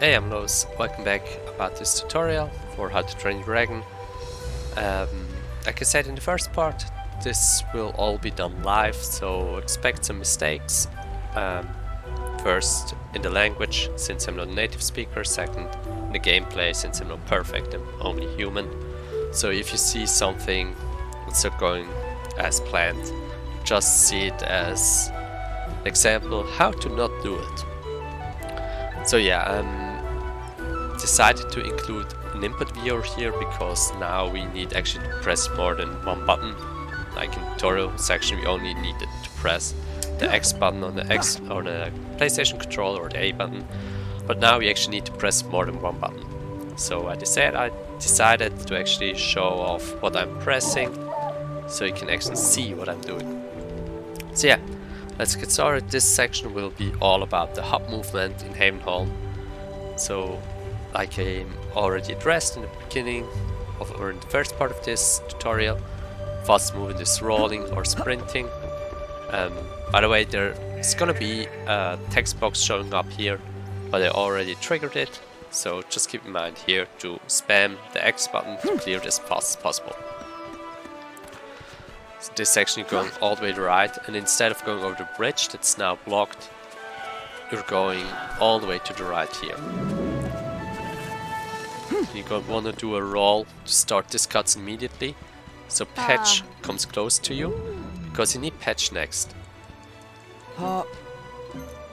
Hey, I'm Lois. Welcome back about this tutorial for how to train your dragon. Like I said in the first part, this will all be done live, so expect some mistakes. First, in the language, since I'm not a native speaker. Second, in the gameplay, since I'm not perfect, I'm only human. So if you see something that's not going as planned, just see it as an example how to not do it. So yeah, decided to include an input viewer here because now we need actually to press more than one button. Like in the tutorial section, we only needed to press the X button on the PlayStation controller or the A button, but now we actually need to press more than one button. So I decided to actually show off what I'm pressing, so you can actually see what I'm doing. So yeah, let's get started. This section will be all about the hop movement in Havenholm. So, like I already addressed in the beginning or in the first part of this tutorial, fast movement is rolling or sprinting. By the way, there is gonna be a text box showing up here, but I already triggered it, so just keep in mind here to spam the X button to clear it as fast as possible. So this section is going all the way to the right, and instead of going over the bridge that's now blocked, you're going all the way to the right here. You're going to want to do a roll to start this cutscene immediately, so Patch comes close to you, because you need Patch next.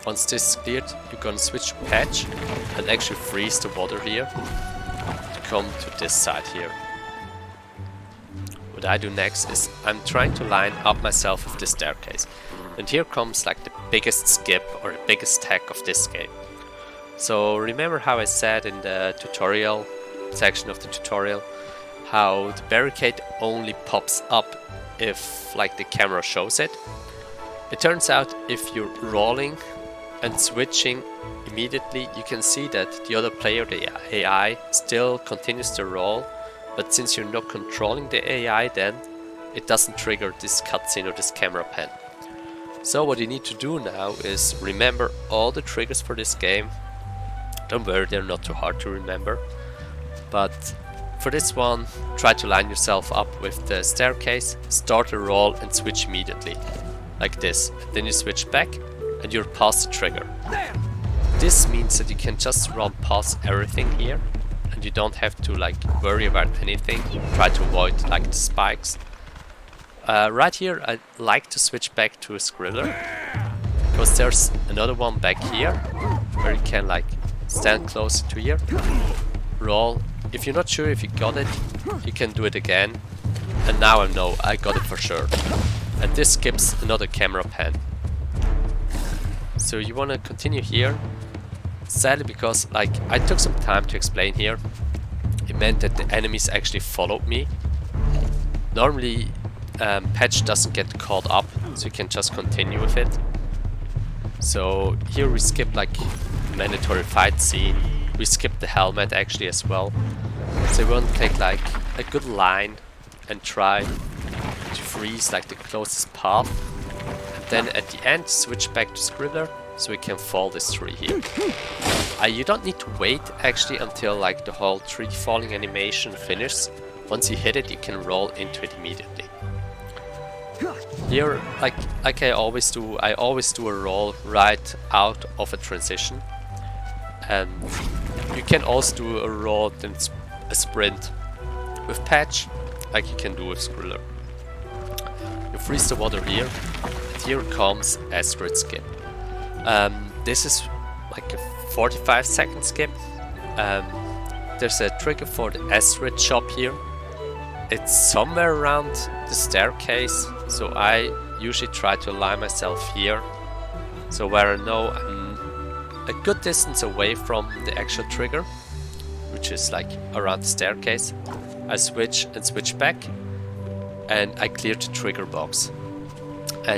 Once this is cleared, you're going to switch to Patch and actually freeze the water here to come to this side here. What I do next is I'm trying to line up myself with the staircase, and here comes like the biggest skip or the biggest hack of this game. So remember how I said in the tutorial section of the tutorial how the barricade only pops up if like the camera shows it? It turns out if you're rolling and switching immediately, you can see that the other player, the AI, still continues to roll, but since you're not controlling the AI, then it doesn't trigger this cutscene or this camera pan. So what you need to do now is remember all the triggers for this game. Don't worry, they're not too hard to remember, but for this one, try to line yourself up with the staircase, start a roll and switch immediately, like this. Then you switch back and you're past the trigger. This means that you can just run past everything here and you don't have to like worry about anything. Try to avoid like the spikes. Right here I like to switch back to a scribbler, because there's another one back here where you can like stand close to here, roll. If you're not sure if you got it, you can do it again. And now I know I got it for sure. And this skips another camera pan. So you want to continue here. Sadly, because like I took some time to explain here, it meant that the enemies actually followed me. Normally Patch doesn't get caught up, so you can just continue with it. So here we skip like mandatory fight scene. We skip the helmet actually as well. So we want to take like a good line and try to freeze like the closest path. And then at the end switch back to Scribbler so we can fall this tree here. You don't need to wait actually until like the whole tree falling animation finishes. Once you hit it, you can roll into it immediately. Here, like I always do a roll right out of a transition. And you can also do a roll and a sprint with Patch, like you can do with Skriller. You freeze the water here, and here comes Asteroid Skip. This is like a 45-second skip. There's a trigger for the Asteroid shop here. It's somewhere around the staircase, so I usually try to align myself here, so where I know I'm a good distance away from the actual trigger, which is like around the staircase. I switch and switch back, and I clear the trigger box.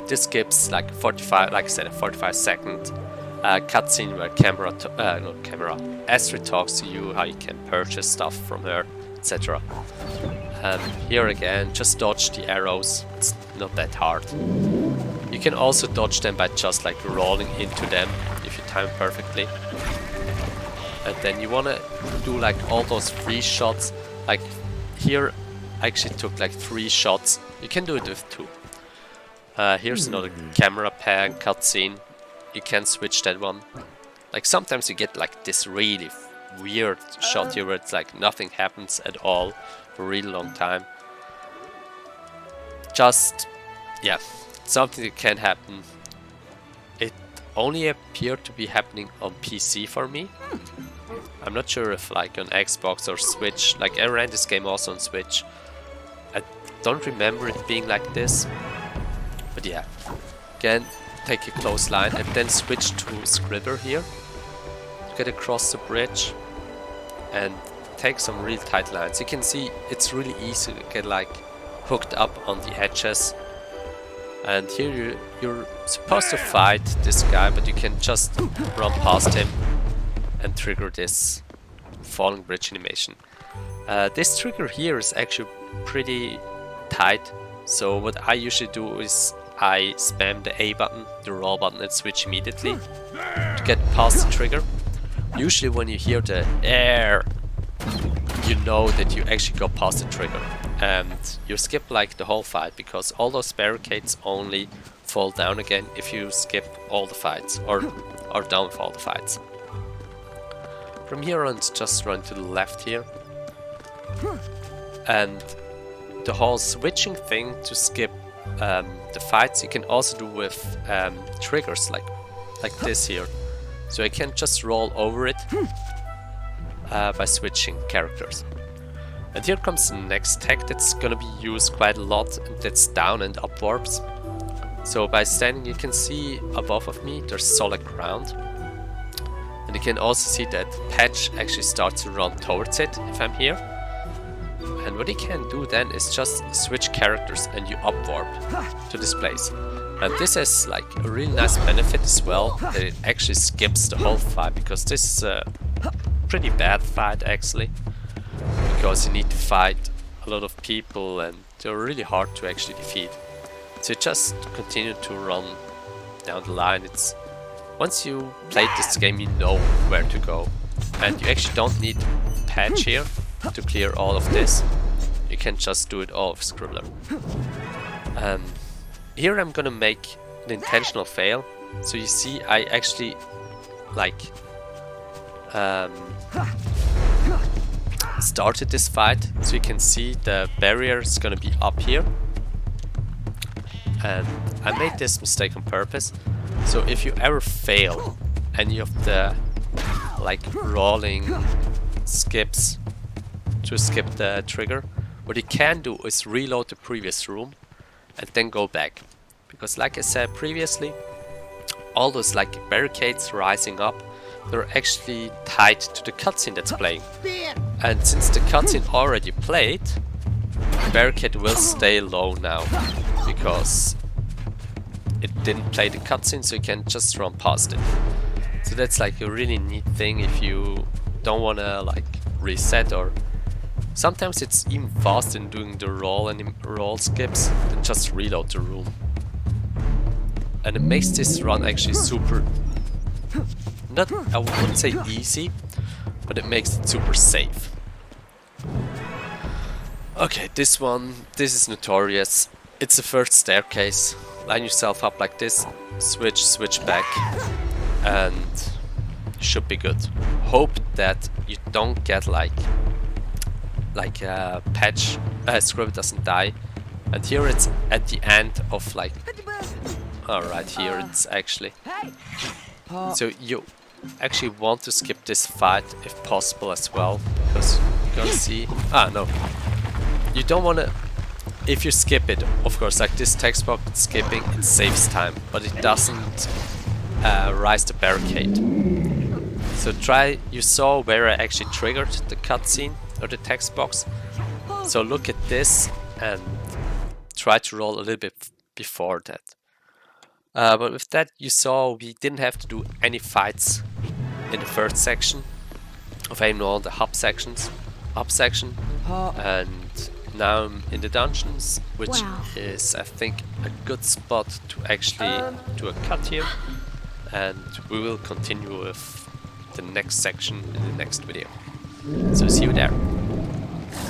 This gives like 45, like I said, a 45-second cutscene where Astrid talks to you, how you can purchase stuff from her, etc. Here again, just dodge the arrows. It's not that hard. You can also dodge them by just like rolling into them if you time perfectly. And then you want to do like all those free shots. Like here I actually took like 3 shots. You can do it with 2. Here's another camera pan cutscene. You can switch that one. Like sometimes you get like this really weird shot here where it's like nothing happens at all for a really long time. Just, yeah, something that can happen. It only appeared to be happening on PC for me. I'm not sure if like on Xbox or Switch, like I ran this game also on Switch. I don't remember it being like this. But yeah, again, take a close line and then switch to Scribber here. Get across the bridge and take some real tight lines. You can see it's really easy to get like hooked up on the edges. And here you're supposed to fight this guy, but you can just run past him and trigger this falling bridge animation. This trigger here is actually pretty tight. So what I usually do is I spam the A button, the roll button, and switch immediately to get past the trigger. Usually when you hear the air, you know that you actually go past the trigger. And you skip like the whole fight, because all those barricades only fall down again if you skip all the fights, or downfall the fights. From here on, just run to the left here. And the whole switching thing to skip the fights you can also do with triggers like this here. So I can just roll over it by switching characters. And here comes the next tech that's gonna be used quite a lot, and that's down and up warps. So by standing, you can see above of me there's solid ground. And you can also see that patch actually starts to run towards it if I'm here. And what you can do then is just switch characters and you up warp to this place. And this has like a really nice benefit as well, that it actually skips the whole fight, because this is a pretty bad fight actually. Because you need to fight a lot of people and they're really hard to actually defeat. So just continue to run down the line. It's once you played this game, you know where to go, and you actually don't need patch here to clear all of this. You can just do it all with Scribbler. Here I'm gonna make an intentional fail. So you see, I actually like started this fight, so you can see the barrier is gonna be up here, and I made this mistake on purpose. So if you ever fail any of the like rolling skips to skip the trigger, what you can do is reload the previous room and then go back, because like I said previously, all those like barricades rising up, they're actually tied to the cutscene that's playing. And since the cutscene already played, the barricade will stay low now, because it didn't play the cutscene, so you can just run past it. So that's like a really neat thing if you don't wanna like reset, or sometimes it's even faster in doing the roll skips than just reload the room. And it makes this run actually super, not, I wouldn't say easy, but it makes it super safe. Okay, this is notorious. It's the first staircase. Line yourself up like this, switch back, and you should be good. Hope that you don't get like a patch, Scribble doesn't die. And here it's at the end of like, alright, here it's actually. So you actually want to skip this fight if possible as well, because you're gonna see, no, you don't want to. If you skip it, of course, like this text box skipping, it saves time, but it doesn't rise the barricade. So you saw where I actually triggered the cutscene or the text box. So look at this and try to roll a little bit before that. But with that, you saw we didn't have to do any fights in the first section of Havenholm, the hub section, and now I'm in the dungeons, which is, I think, a good spot to actually do a cut here, and we will continue with the next section in the next video. So see you there.